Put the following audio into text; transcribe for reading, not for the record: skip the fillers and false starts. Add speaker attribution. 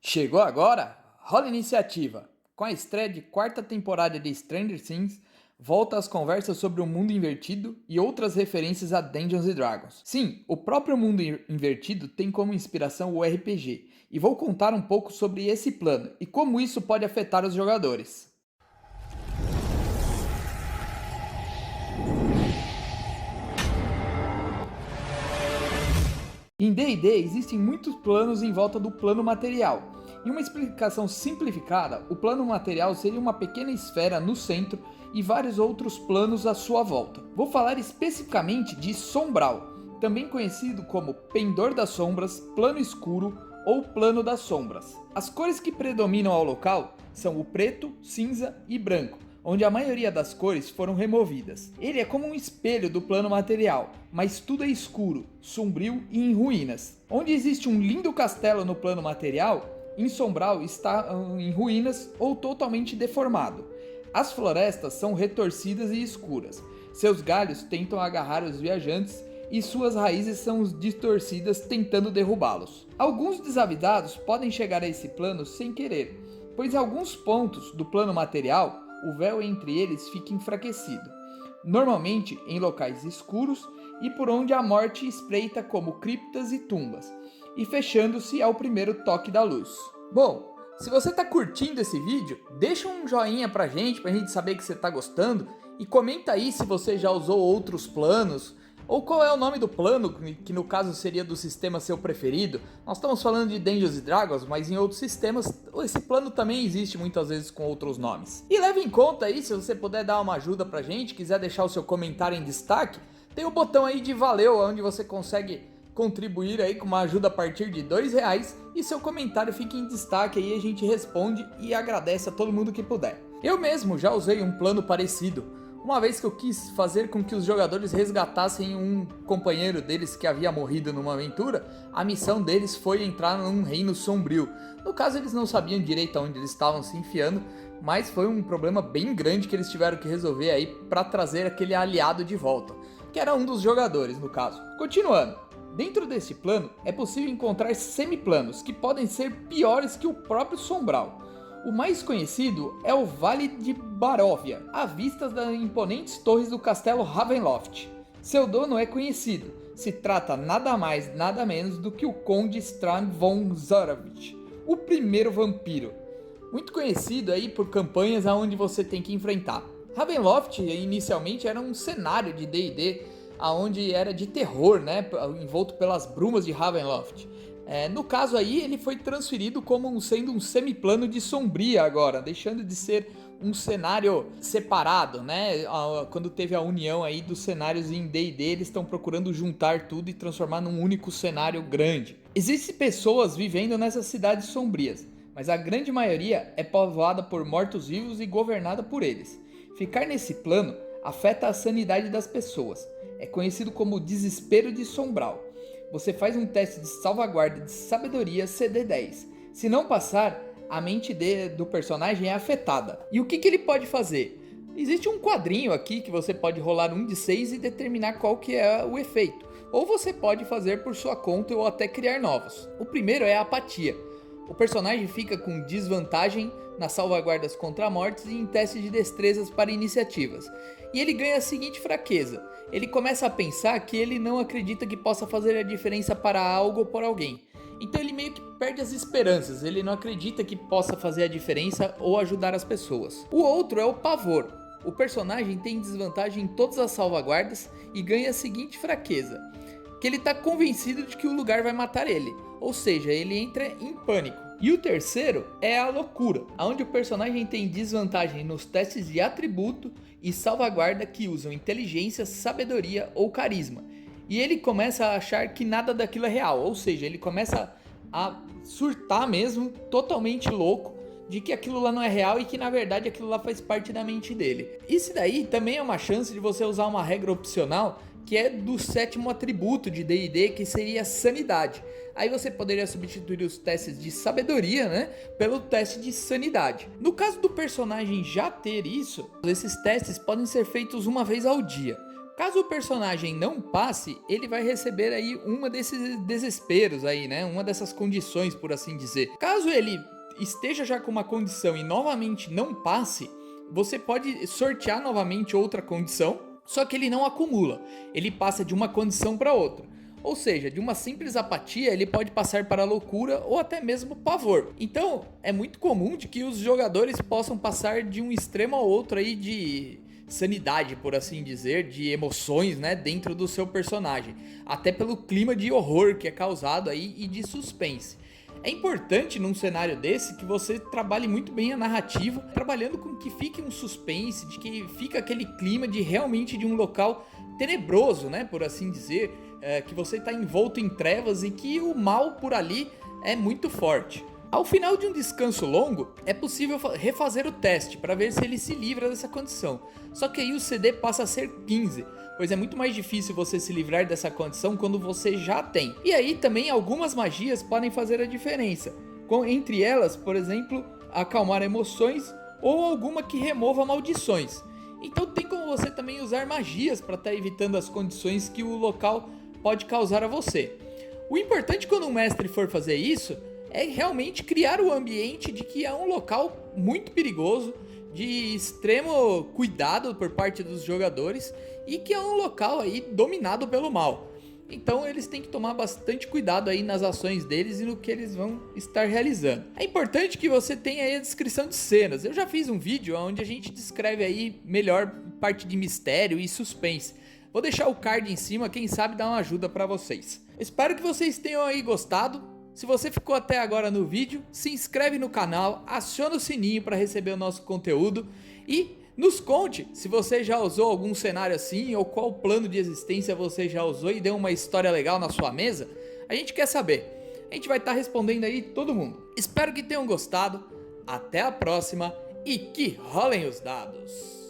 Speaker 1: Chegou agora? Rola iniciativa! Com a estreia de quarta temporada de Stranger Things, volta às conversas sobre o mundo invertido e outras referências a Dungeons and Dragons. Sim, o próprio mundo invertido tem como inspiração o RPG, e vou contar um pouco sobre esse plano e como isso pode afetar os jogadores. Em D&D existem muitos planos em volta do plano material. Em uma explicação simplificada, o plano material seria uma pequena esfera no centro e vários outros planos à sua volta. Vou falar especificamente de Sombral, também conhecido como Pendor das Sombras, Plano Escuro ou Plano das Sombras. As cores que predominam ao local são o preto, cinza e branco, onde a maioria das cores foram removidas. Ele é como um espelho do plano material, mas tudo é escuro, sombrio e em ruínas. Onde existe um lindo castelo no plano material, em Sombral está em ruínas ou totalmente deformado. As florestas são retorcidas e escuras. Seus galhos tentam agarrar os viajantes e suas raízes são distorcidas tentando derrubá-los. Alguns desavisados podem chegar a esse plano sem querer, pois em alguns pontos do plano material o véu entre eles fica enfraquecido, normalmente em locais escuros e por onde a morte espreita como criptas e tumbas, e fechando-se ao primeiro toque da luz. Bom, se você está curtindo esse vídeo, deixa um joinha pra gente saber que você está gostando, e comenta aí se você já usou outros planos, ou qual é o nome do plano, que no caso seria do sistema seu preferido. Nós estamos falando de Dungeons and Dragons, mas em outros sistemas esse plano também existe muitas vezes com outros nomes. E leve em conta aí, se você puder dar uma ajuda pra gente, quiser deixar o seu comentário em destaque, tem o botão aí de valeu, onde você consegue contribuir aí com uma ajuda a partir de R$2 e seu comentário fica em destaque aí, a gente responde e agradece a todo mundo que puder. Eu mesmo já usei um plano parecido, uma vez que eu quis fazer com que os jogadores resgatassem um companheiro deles que havia morrido numa aventura. A missão deles foi entrar num reino sombrio. No caso, eles não sabiam direito aonde eles estavam se enfiando, mas foi um problema bem grande que eles tiveram que resolver aí para trazer aquele aliado de volta, que era um dos jogadores no caso. Continuando, dentro desse plano é possível encontrar semiplanos que podem ser piores que o próprio Sombral. O mais conhecido é o Vale de Baróvia, à vista das imponentes torres do castelo Ravenloft. Seu dono é conhecido, se trata nada mais nada menos do que o Conde Strahd von Zarovich, o primeiro vampiro, muito conhecido aí por campanhas aonde você tem que enfrentar. Ravenloft inicialmente era um cenário de D&D, aonde era de terror, né, envolto pelas brumas de Ravenloft. No caso aí, ele foi transferido como sendo um semiplano de Sombria agora, deixando de ser um cenário separado, né? Quando teve a união aí dos cenários em D&D, eles estão procurando juntar tudo e transformar num único cenário grande. Existem pessoas vivendo nessas cidades sombrias, mas a grande maioria é povoada por mortos-vivos e governada por eles. Ficar nesse plano afeta a sanidade das pessoas. É conhecido como desespero de Sombral. Você faz um teste de salvaguarda de sabedoria CD10. Se não passar, a mente do personagem é afetada. E o que ele pode fazer? Existe um quadrinho aqui que você pode rolar um de 6 e determinar qual que é o efeito. Ou você pode fazer por sua conta ou até criar novos. O primeiro é a apatia. O personagem fica com desvantagem nas salvaguardas contra mortes e em testes de destrezas para iniciativas. E ele ganha a seguinte fraqueza: ele começa a pensar que ele não acredita que possa fazer a diferença para algo ou por alguém. Então ele meio que perde as esperanças, ele não acredita que possa fazer a diferença ou ajudar as pessoas. O outro é o pavor. O personagem tem desvantagem em todas as salvaguardas e ganha a seguinte fraqueza: que ele está convencido de que o lugar vai matar ele, ou seja, ele entra em pânico. E o terceiro é a loucura, onde o personagem tem desvantagem nos testes de atributo e salvaguarda que usam inteligência, sabedoria ou carisma. E ele começa a achar que nada daquilo é real, ou seja, ele começa a surtar mesmo, totalmente louco, de que aquilo lá não é real e que na verdade aquilo lá faz parte da mente dele. Isso daí também é uma chance de você usar uma regra opcional, que é do sétimo atributo de D&D, que seria a sanidade. Aí você poderia substituir os testes de sabedoria, né, pelo teste de sanidade. No caso do personagem já ter isso, esses testes podem ser feitos uma vez ao dia. Caso o personagem não passe, ele vai receber aí uma desses desesperos aí, né? Uma dessas condições, por assim dizer. Caso ele esteja já com uma condição e novamente não passe, você pode sortear novamente outra condição, só que ele não acumula. Ele passa de uma condição para outra. Ou seja, de uma simples apatia, ele pode passar para a loucura ou até mesmo pavor. Então, é muito comum de que os jogadores possam passar de um extremo ao outro aí de sanidade, por assim dizer, de emoções, né, dentro do seu personagem, até pelo clima de horror que é causado aí e de suspense. É importante num cenário desse que você trabalhe muito bem a narrativa, trabalhando com que fique um suspense, de que fica aquele clima de realmente de um local tenebroso, né, por assim dizer, que você está envolto em trevas e que o mal por ali é muito forte. Ao final de um descanso longo, é possível refazer o teste para ver se ele se livra dessa condição. Só que aí o CD passa a ser 15, pois é muito mais difícil você se livrar dessa condição quando você já tem. E aí também algumas magias podem fazer a diferença, entre elas, por exemplo, acalmar emoções ou alguma que remova maldições. Então tem como você também usar magias para estar evitando as condições que o local pode causar a você. O importante quando um mestre for fazer isso é realmente criar o ambiente de que é um local muito perigoso, de extremo cuidado por parte dos jogadores e que é um local aí dominado pelo mal. Então eles têm que tomar bastante cuidado aí nas ações deles e no que eles vão estar realizando. É importante que você tenha aí a descrição de cenas. Eu já fiz um vídeo onde a gente descreve aí melhor parte de mistério e suspense. Vou deixar o card em cima, quem sabe dá uma ajuda para vocês. Espero que vocês tenham aí gostado. Se você ficou até agora no vídeo, se inscreve no canal, aciona o sininho para receber o nosso conteúdo e nos conte se você já usou algum cenário assim ou qual plano de existência você já usou e deu uma história legal na sua mesa. A gente quer saber. A gente vai estar respondendo aí todo mundo. Espero que tenham gostado. Até a próxima e que rolem os dados.